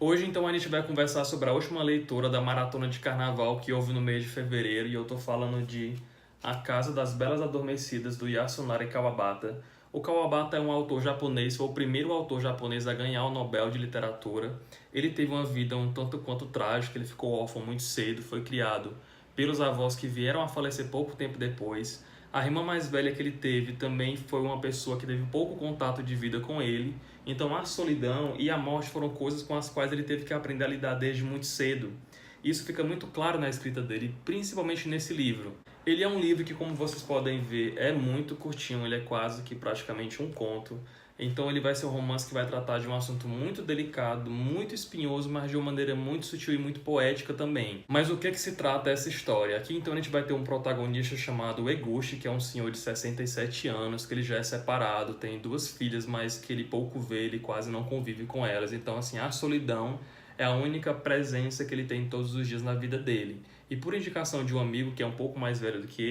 Hoje, então, a gente vai conversar sobre a última leitura da Maratona de Carnaval que houve no mês de fevereiro, e eu tô falando de A Casa das Belas Adormecidas, do Yasunari Kawabata. O Kawabata é um autor japonês, foi o primeiro autor japonês a ganhar o Nobel de Literatura. Ele teve uma vida um tanto quanto trágica, ele ficou órfão muito cedo, foi criado pelos avós que vieram a falecer pouco tempo depois. A irmã mais velha que ele teve também foi uma pessoa que teve pouco contato de vida com ele. Então a solidão e a morte foram coisas com as quais ele teve que aprender a lidar desde muito cedo. Isso fica muito claro na escrita dele, principalmente nesse livro. Ele é um livro que, como vocês podem ver, é muito curtinho, ele é quase que praticamente um conto. Então ele vai ser um romance que vai tratar de um assunto muito delicado, muito espinhoso, mas de uma maneira muito sutil e muito poética também. Mas o que é que se trata essa história? Aqui então a gente vai ter um protagonista chamado Eguchi, que é um senhor de 67 anos, que ele já é separado, tem duas filhas, mas que ele pouco vê, ele quase não convive com elas. Então assim, a solidão é a única presença que ele tem todos os dias na vida dele. E por indicação de um amigo que é um pouco mais velho do que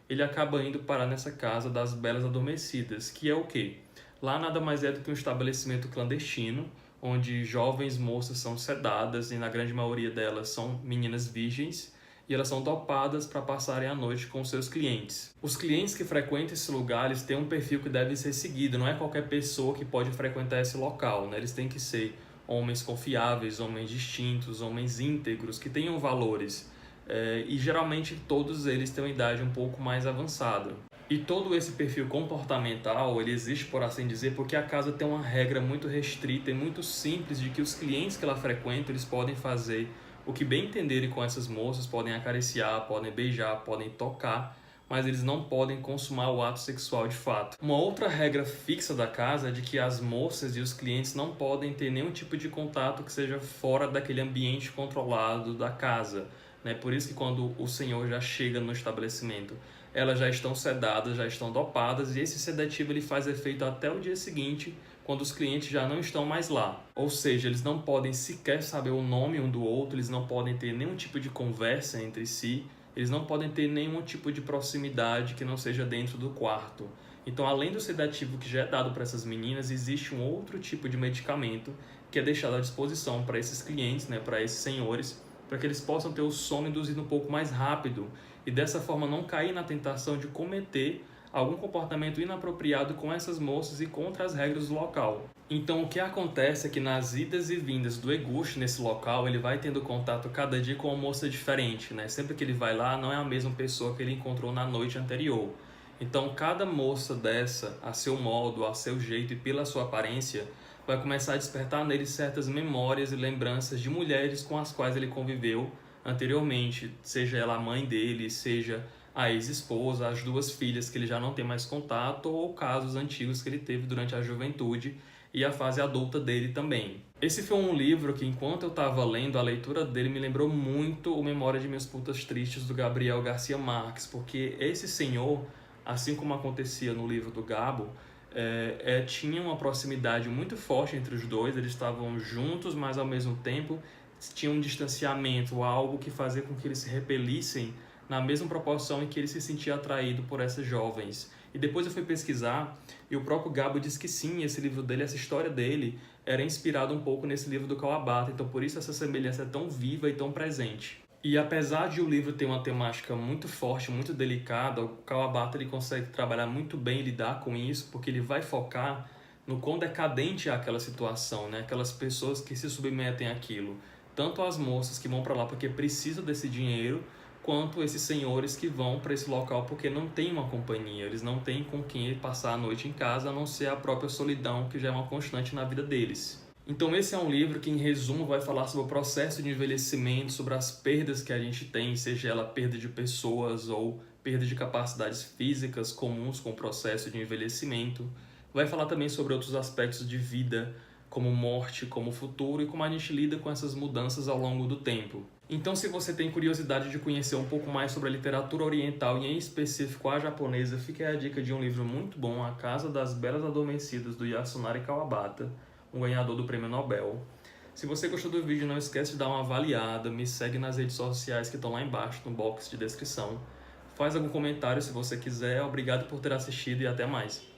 ele acaba indo parar nessa casa das Belas Adormecidas, que é o quê? Lá nada mais é do que um estabelecimento clandestino, onde jovens moças são sedadas, e na grande maioria delas são meninas virgens, e elas são dopadas para passarem a noite com seus clientes. Os clientes que frequentam esse lugar, eles têm um perfil que deve ser seguido, não é qualquer pessoa que pode frequentar esse local, né? Eles têm que ser homens confiáveis, homens distintos, homens íntegros, que tenham valores. E geralmente todos eles têm uma idade um pouco mais avançada. E todo esse perfil comportamental, ele existe, por assim dizer, porque a casa tem uma regra muito restrita e muito simples de que os clientes que ela frequenta, eles podem fazer o que bem entenderem com essas moças, podem acariciar, podem beijar, podem tocar, mas eles não podem consumar o ato sexual de fato. Uma outra regra fixa da casa é de que as moças e os clientes não podem ter nenhum tipo de contato que seja fora daquele ambiente controlado da casa, né? Por isso que quando o senhor já chega no estabelecimento, elas já estão sedadas, já estão dopadas, e esse sedativo ele faz efeito até o dia seguinte, quando os clientes já não estão mais lá. Ou seja, eles não podem sequer saber o nome um do outro, eles não podem ter nenhum tipo de conversa entre si, eles não podem ter nenhum tipo de proximidade que não seja dentro do quarto. Então, além do sedativo que já é dado para essas meninas, existe um outro tipo de medicamento que é deixado à disposição para esses clientes, né, para esses senhores, para que eles possam ter o sono induzido um pouco mais rápido e dessa forma não cair na tentação de cometer algum comportamento inapropriado com essas moças e contra as regras do local. Então o que acontece é que nas idas e vindas do Eguchi nesse local, ele vai tendo contato cada dia com uma moça diferente, né? Sempre que ele vai lá, não é a mesma pessoa que ele encontrou na noite anterior. Então cada moça dessa, a seu modo, a seu jeito e pela sua aparência, vai começar a despertar nele certas memórias e lembranças de mulheres com as quais ele conviveu anteriormente, seja ela a mãe dele, seja a ex-esposa, as duas filhas que ele já não tem mais contato, ou casos antigos que ele teve durante a juventude e a fase adulta dele também. Esse foi um livro que, enquanto eu estava lendo, a leitura dele me lembrou muito o Memória de Minhas Putas Tristes, do Gabriel Garcia Marques, porque esse senhor, assim como acontecia no livro do Gabo, tinha uma proximidade muito forte entre os dois, eles estavam juntos, mas ao mesmo tempo tinha um distanciamento, algo que fazia com que eles se repelissem na mesma proporção em que ele se sentia atraído por essas jovens. E depois eu fui pesquisar, e o próprio Gabo disse que sim, esse livro dele, essa história dele, era inspirado um pouco nesse livro do Kawabata, então por isso essa semelhança é tão viva e tão presente. E apesar de o livro ter uma temática muito forte, muito delicada, o Kawabata ele consegue trabalhar muito bem e lidar com isso, porque ele vai focar no quão decadente é aquela situação, né? Aquelas pessoas que se submetem àquilo. Tanto as moças que vão para lá porque precisam desse dinheiro, quanto esses senhores que vão para esse local porque não tem uma companhia, eles não têm com quem passar a noite em casa, a não ser a própria solidão, que já é uma constante na vida deles. Então esse é um livro que, em resumo, vai falar sobre o processo de envelhecimento, sobre as perdas que a gente tem, seja ela perda de pessoas ou perda de capacidades físicas comuns com o processo de envelhecimento. Vai falar também sobre outros aspectos de vida, como morte, como futuro e como a gente lida com essas mudanças ao longo do tempo. Então, se você tem curiosidade de conhecer um pouco mais sobre a literatura oriental e em específico a japonesa, fica aí a dica de um livro muito bom, A Casa das Belas Adormecidas, do Yasunari Kawabata, um ganhador do Prêmio Nobel. Se você gostou do vídeo, não esquece de dar uma avaliada, me segue nas redes sociais que estão lá embaixo no box de descrição. Faz algum comentário se você quiser. Obrigado por ter assistido e até mais.